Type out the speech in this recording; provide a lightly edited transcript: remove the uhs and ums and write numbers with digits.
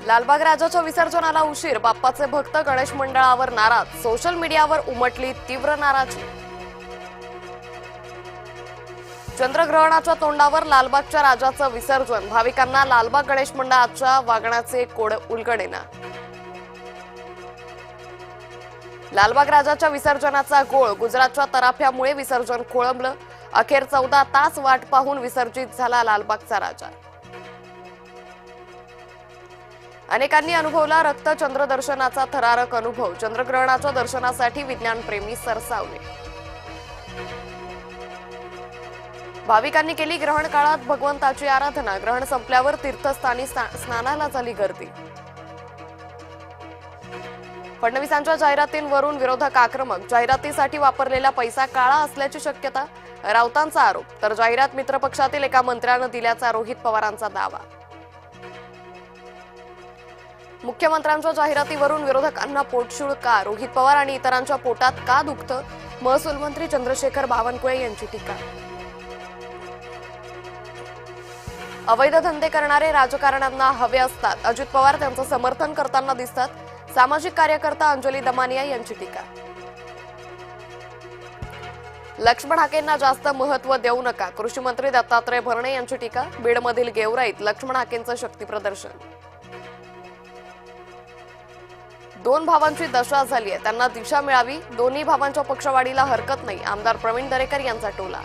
लालबाग राजाच्या विसर्जनाला उशीर, बाप्पाचे भक्त गणेश मंडळावर नाराज, सोशल मीडियावर उमटली तीव्र नाराजी। चंद्रग्रहणाच्या तोंडावर लालबागच्या राजाचं विसर्जन, भाविकांना लालबाग गणेश मंडळाच्या वागण्याचे कोड उलगडेना। लालबाग राजाच्या विसर्जनाचा गोळ, गुजरातच्या तराफ्यामुळे विसर्जन खोळंबलं, अखेर 14 तास वाट पाहून विसर्जित झाला लालबागचा राजा। अनेकांनी अनुभवला रक्त चंद्रदर्शनाचा थरारक अनुभव, चंद्रग्रहणाच्या दर्शनासाठी विज्ञानप्रेमी सरसावले। भाविकांनी केली ग्रहण काळात भगवंताची आराधना, ग्रहण संपल्यावर तीर्थस्थानी स्नानाला झाली गर्दी। फडणवीसांच्या जाहिरातींवरून विरोधक आक्रमक, जाहिरातीसाठी वापरलेला पैसा काळा असल्याची शक्यता, राऊतांचा आरोप, तर जाहिरात मित्रपक्षातील एका मंत्र्यानं दिल्याचा रोहित पवारांचा दावा। मुख्यमंत्र्यांच्या जाहिरातीवरून विरोधकांना पोटशूळ का, रोहित पवार आणि इतरांच्या पोटात का दुखतं, महसूल मंत्री चंद्रशेखर बावनकुळे यांची टीका। अवैध धंदे करणारे राजकारण्यांना हवे असतात, अजित पवार त्यांचं समर्थन करताना दिसतात, सामाजिक कार्यकर्ता अंजली दमानिया यांची टीका। लक्ष्मण हाकेंना जास्त महत्व देऊ नका, कृषी मंत्री दत्तात्रय भरणे यांची टीका, बीडमधील गेवराईत लक्ष्मण हाकेंचं शक्ती प्रदर्शन। दोन भावांची दशा झाली आहे, त्यांना दिशा मिळावी, दोन्ही भावांच्या पक्षवाढीला हरकत नाही, आमदार प्रवीण दरेकर यांचा टोला।